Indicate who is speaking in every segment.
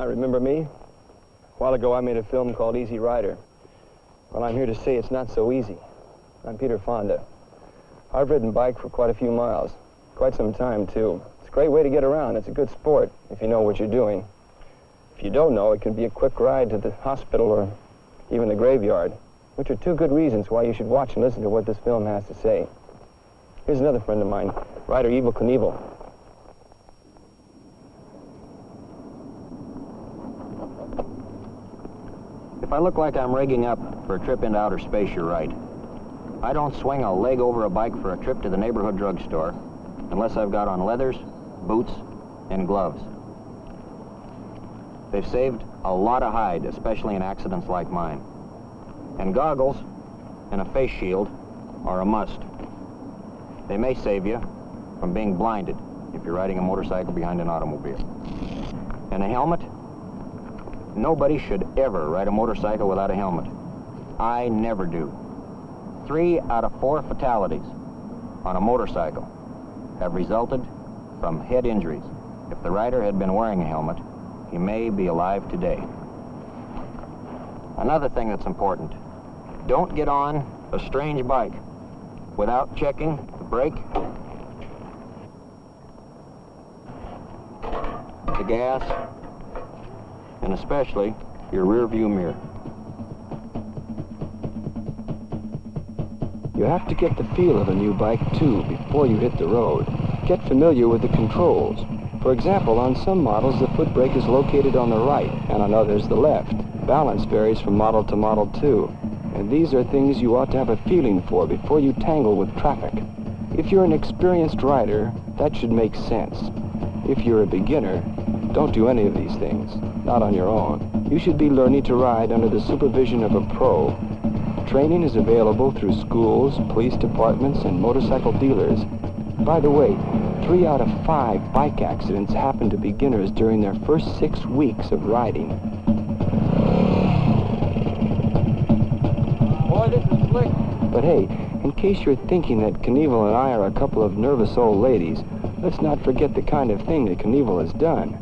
Speaker 1: Remember me? A while ago, I made a film called Easy Rider. Well, I'm here to say it's not so easy. I'm Peter Fonda. I've ridden bike for quite a few miles. Quite some time, too. It's a great way to get around. It's a good sport if you know what you're doing. If you don't know, it can be a quick ride to the hospital or even the graveyard, which are two good reasons why you should watch and listen to what this film has to say. Here's another friend of mine, writer Evel Knievel.
Speaker 2: If I look like I'm rigging up for a trip into outer space, you're right. I don't swing a leg over a bike for a trip to the neighborhood drugstore unless I've got on leathers, boots, and gloves. They've saved a lot of hide, especially in accidents like mine. And goggles and a face shield are a must. They may save you from being blinded if you're riding a motorcycle behind an automobile. And a helmet? Nobody should ever ride a motorcycle without a helmet. I never do. 3 out of 4 fatalities on a motorcycle have resulted from head injuries. If the rider had been wearing a helmet, he may be alive today. Another thing that's important, don't get on a strange bike without checking the brake, the gas, and especially your rear view mirror.
Speaker 3: You have to get the feel of a new bike, too, before you hit the road. Get familiar with the controls. For example, on some models, the foot brake is located on the right, and on others, the left. Balance varies from model to model, too. And these are things you ought to have a feeling for before you tangle with traffic. If you're an experienced rider, that should make sense. If you're a beginner, don't do any of these things, not on your own. You should be learning to ride under the supervision of a pro. Training is available through schools, police departments, and motorcycle dealers. By the way, 3 out of 5 bike accidents happen to beginners during their first 6 weeks of riding.
Speaker 2: Boy, this is slick.
Speaker 3: But hey, in case you're thinking that Knievel and I are a couple of nervous old ladies, let's not forget the kind of thing that Knievel has done.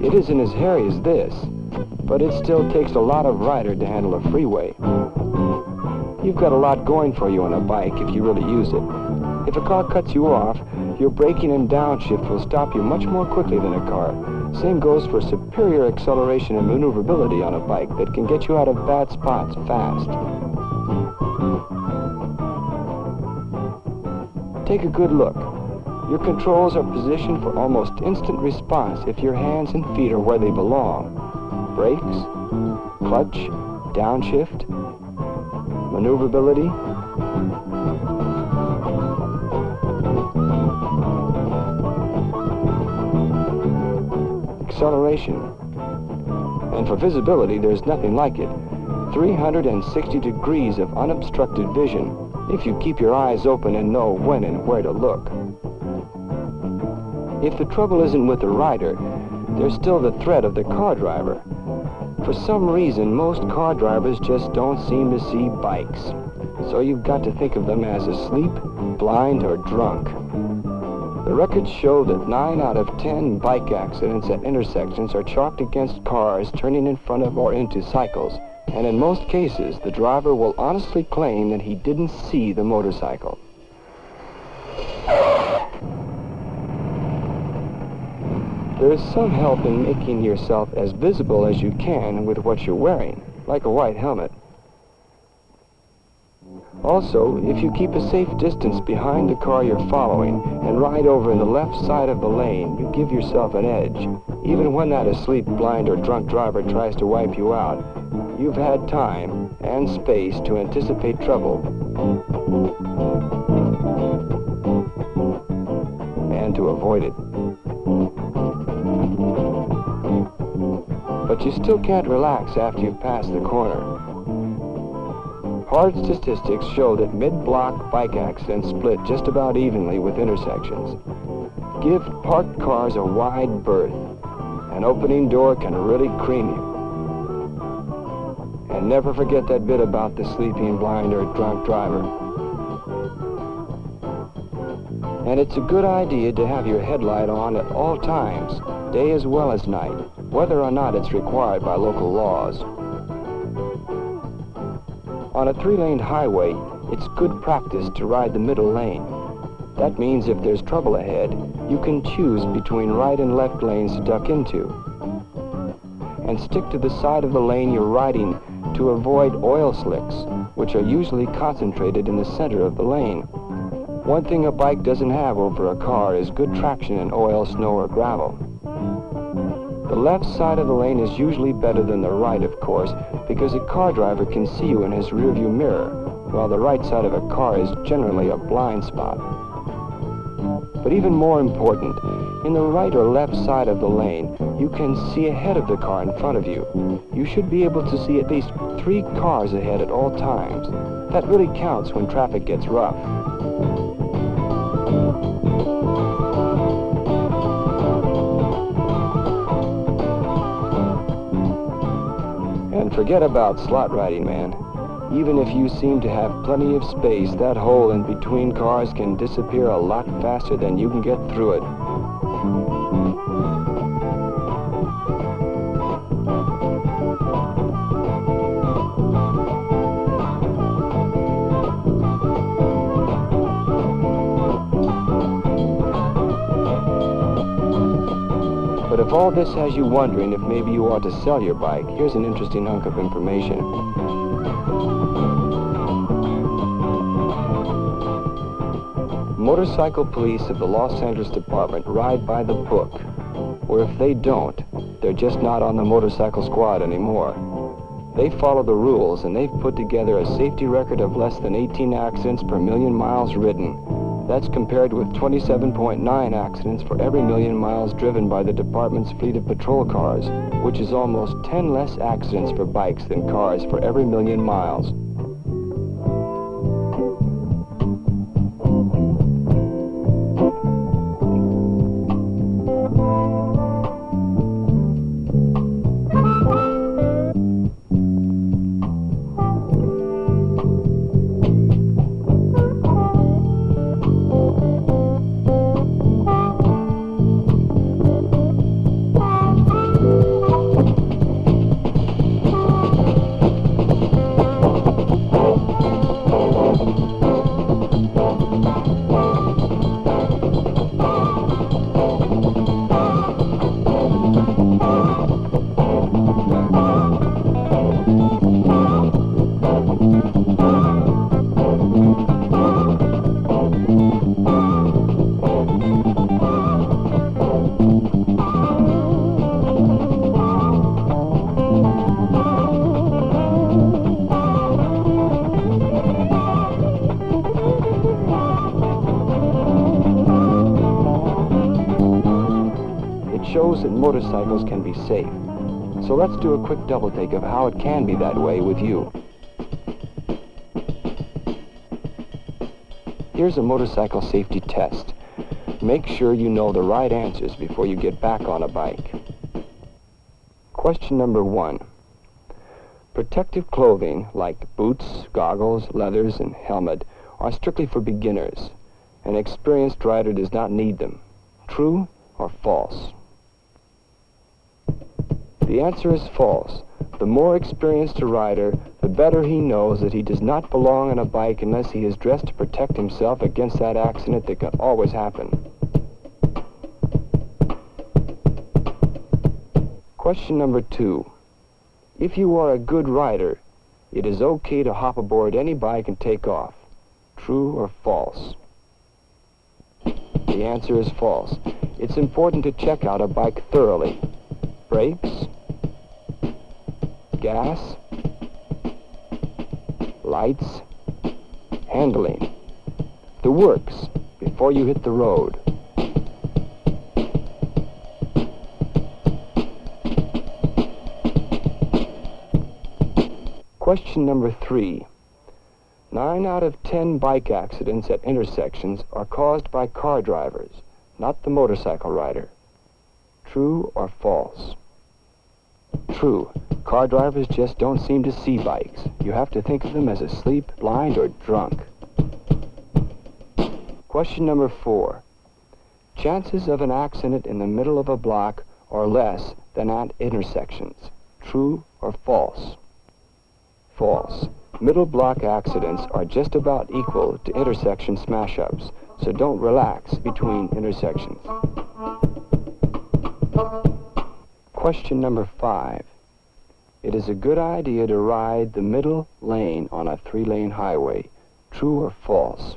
Speaker 3: It isn't as hairy as this, but it still takes a lot of rider to handle a freeway. You've got a lot going for you on a bike if you really use it. If a car cuts you off, your braking and downshift will stop you much more quickly than a car. Same goes for superior acceleration and maneuverability on a bike that can get you out of bad spots fast. Take a good look. Your controls are positioned for almost instant response if your hands and feet are where they belong. Brakes, clutch, downshift, maneuverability. Acceleration. And for visibility, there's nothing like it. 360 degrees of unobstructed vision if you keep your eyes open and know when and where to look. If the trouble isn't with the rider, there's still the threat of the car driver. For some reason, most car drivers just don't seem to see bikes. So you've got to think of them as asleep, blind, or drunk. The records show that 9 out of 10 bike accidents at intersections are chalked against cars turning in front of or into cycles. And in most cases, the driver will honestly claim that he didn't see the motorcycle. There is some help in making yourself as visible as you can with what you're wearing, like a white helmet. Also, if you keep a safe distance behind the car you're following and ride over in the left side of the lane, you give yourself an edge. Even when that asleep, blind, or drunk driver tries to wipe you out, you've had time and space to anticipate trouble. to avoid it. But you still can't relax after you've passed the corner. Hard statistics show that mid-block bike accidents split just about evenly with intersections. Give parked cars a wide berth. An opening door can really cream you. And never forget that bit about the sleeping, blind, or drunk driver. And it's a good idea to have your headlight on at all times, day as well as night, whether or not it's required by local laws. On a 3-lane highway, it's good practice to ride the middle lane. That means if there's trouble ahead, you can choose between right and left lanes to duck into. And stick to the side of the lane you're riding to avoid oil slicks, which are usually concentrated in the center of the lane. One thing a bike doesn't have over a car is good traction in oil, snow, or gravel. The left side of the lane is usually better than the right, of course, because a car driver can see you in his rearview mirror, while the right side of a car is generally a blind spot. But even more important, in the right or left side of the lane, you can see ahead of the car in front of you. You should be able to see at least 3 cars ahead at all times. That really counts when traffic gets rough. And forget about slot riding, man. Even if you seem to have plenty of space, that hole in between cars can disappear a lot faster than you can get through it. But if all this has you wondering if maybe you ought to sell your bike, here's an interesting hunk of information. Motorcycle police of the Los Angeles Department ride by the book, or if they don't, they're just not on the motorcycle squad anymore. They follow the rules, and they've put together a safety record of less than 18 accidents per million miles ridden. That's compared with 27.9 accidents for every million miles driven by the department's fleet of patrol cars, which is almost 10 less accidents for bikes than cars for every million miles. Shows that motorcycles can be safe. So let's do a quick double take of how it can be that way with you. Here's a motorcycle safety test. Make sure you know the right answers before you get back on a bike. Question number 1. Protective clothing like boots, goggles, leathers, and helmet are strictly for beginners. An experienced rider does not need them. True or false? The answer is false. The more experienced a rider, the better he knows that he does not belong on a bike unless he is dressed to protect himself against that accident that can always happen. Question number 2. If you are a good rider, it is okay to hop aboard any bike and take off. True or false? The answer is false. It's important to check out a bike thoroughly. Brakes, gas, lights, handling. The works before you hit the road. Question number 3. 9 out of 10 bike accidents at intersections are caused by car drivers, not the motorcycle rider. True or false? True. Car drivers just don't seem to see bikes. You have to think of them as asleep, blind, or drunk. Question number 4. Chances of an accident in the middle of a block are less than at intersections. True or false? False. Middle block accidents are just about equal to intersection smash-ups, so don't relax between intersections. Question number 5. It is a good idea to ride the middle lane on a 3-lane highway. True or false?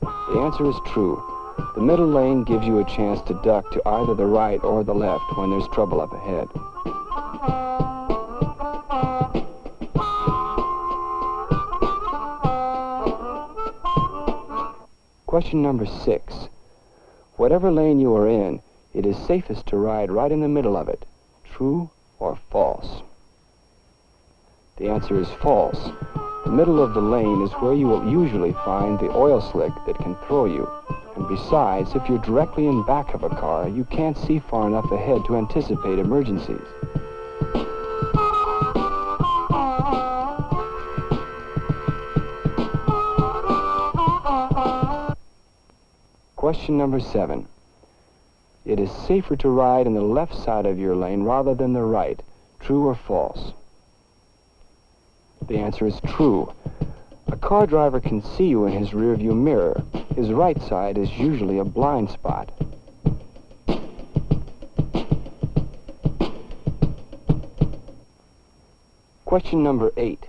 Speaker 3: The answer is true. The middle lane gives you a chance to duck to either the right or the left when there's trouble up ahead. Question number 6. Whatever lane you are in, it is safest to ride right in the middle of it. True or false? The answer is false. The middle of the lane is where you will usually find the oil slick that can throw you. And besides, if you're directly in back of a car, you can't see far enough ahead to anticipate emergencies. Question number 7. It is safer to ride in the left side of your lane rather than the right. True or false? The answer is true. A car driver can see you in his rearview mirror. His right side is usually a blind spot. Question number 8.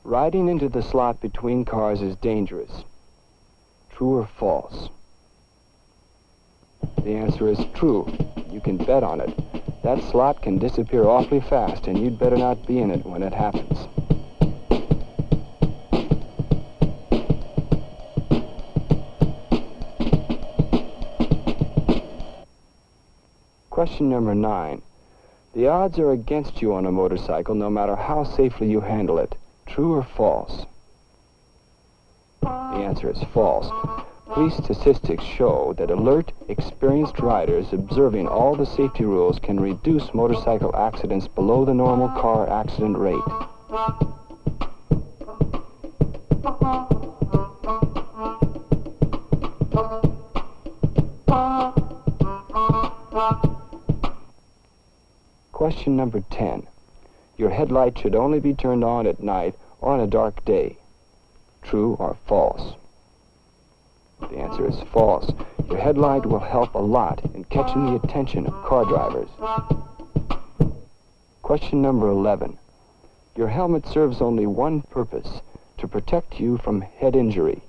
Speaker 3: Riding into the slot between cars is dangerous. True or false? The answer is true. You can bet on it. That slot can disappear awfully fast, and you'd better not be in it when it happens. Question number 9. The odds are against you on a motorcycle no matter how safely you handle it. True or false? The answer is false. Police statistics show that alert, experienced riders observing all the safety rules can reduce motorcycle accidents below the normal car accident rate. Question number 10. Your headlight should only be turned on at night or on a dark day. True or false? The answer is false. Your headlight will help a lot in catching the attention of car drivers. Question number 11. Your helmet serves only one purpose, to protect you from head injury.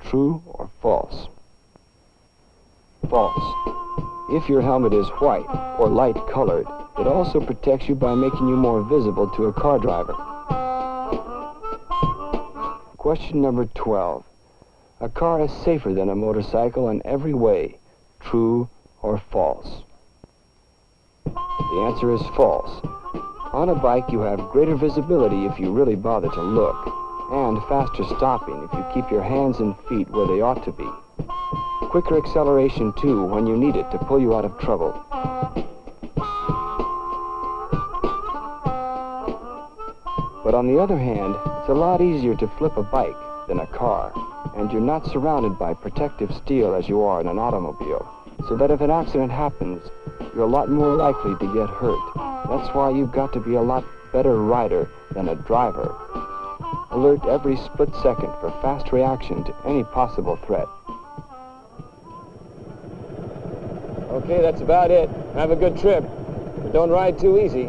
Speaker 3: True or false? False. If your helmet is white or light colored, it also protects you by making you more visible to a car driver. Question number 12. A car is safer than a motorcycle in every way. True or false? The answer is false. On a bike, you have greater visibility if you really bother to look, and faster stopping if you keep your hands and feet where they ought to be. Quicker acceleration, too, when you need it to pull you out of trouble. But on the other hand, it's a lot easier to flip a bike than a car, and you're not surrounded by protective steel as you are in an automobile, so that if an accident happens, you're a lot more likely to get hurt. That's why you've got to be a lot better rider than a driver. Alert every split second for fast reaction to any possible threat.
Speaker 1: Okay, that's about it. Have a good trip, but don't ride too easy.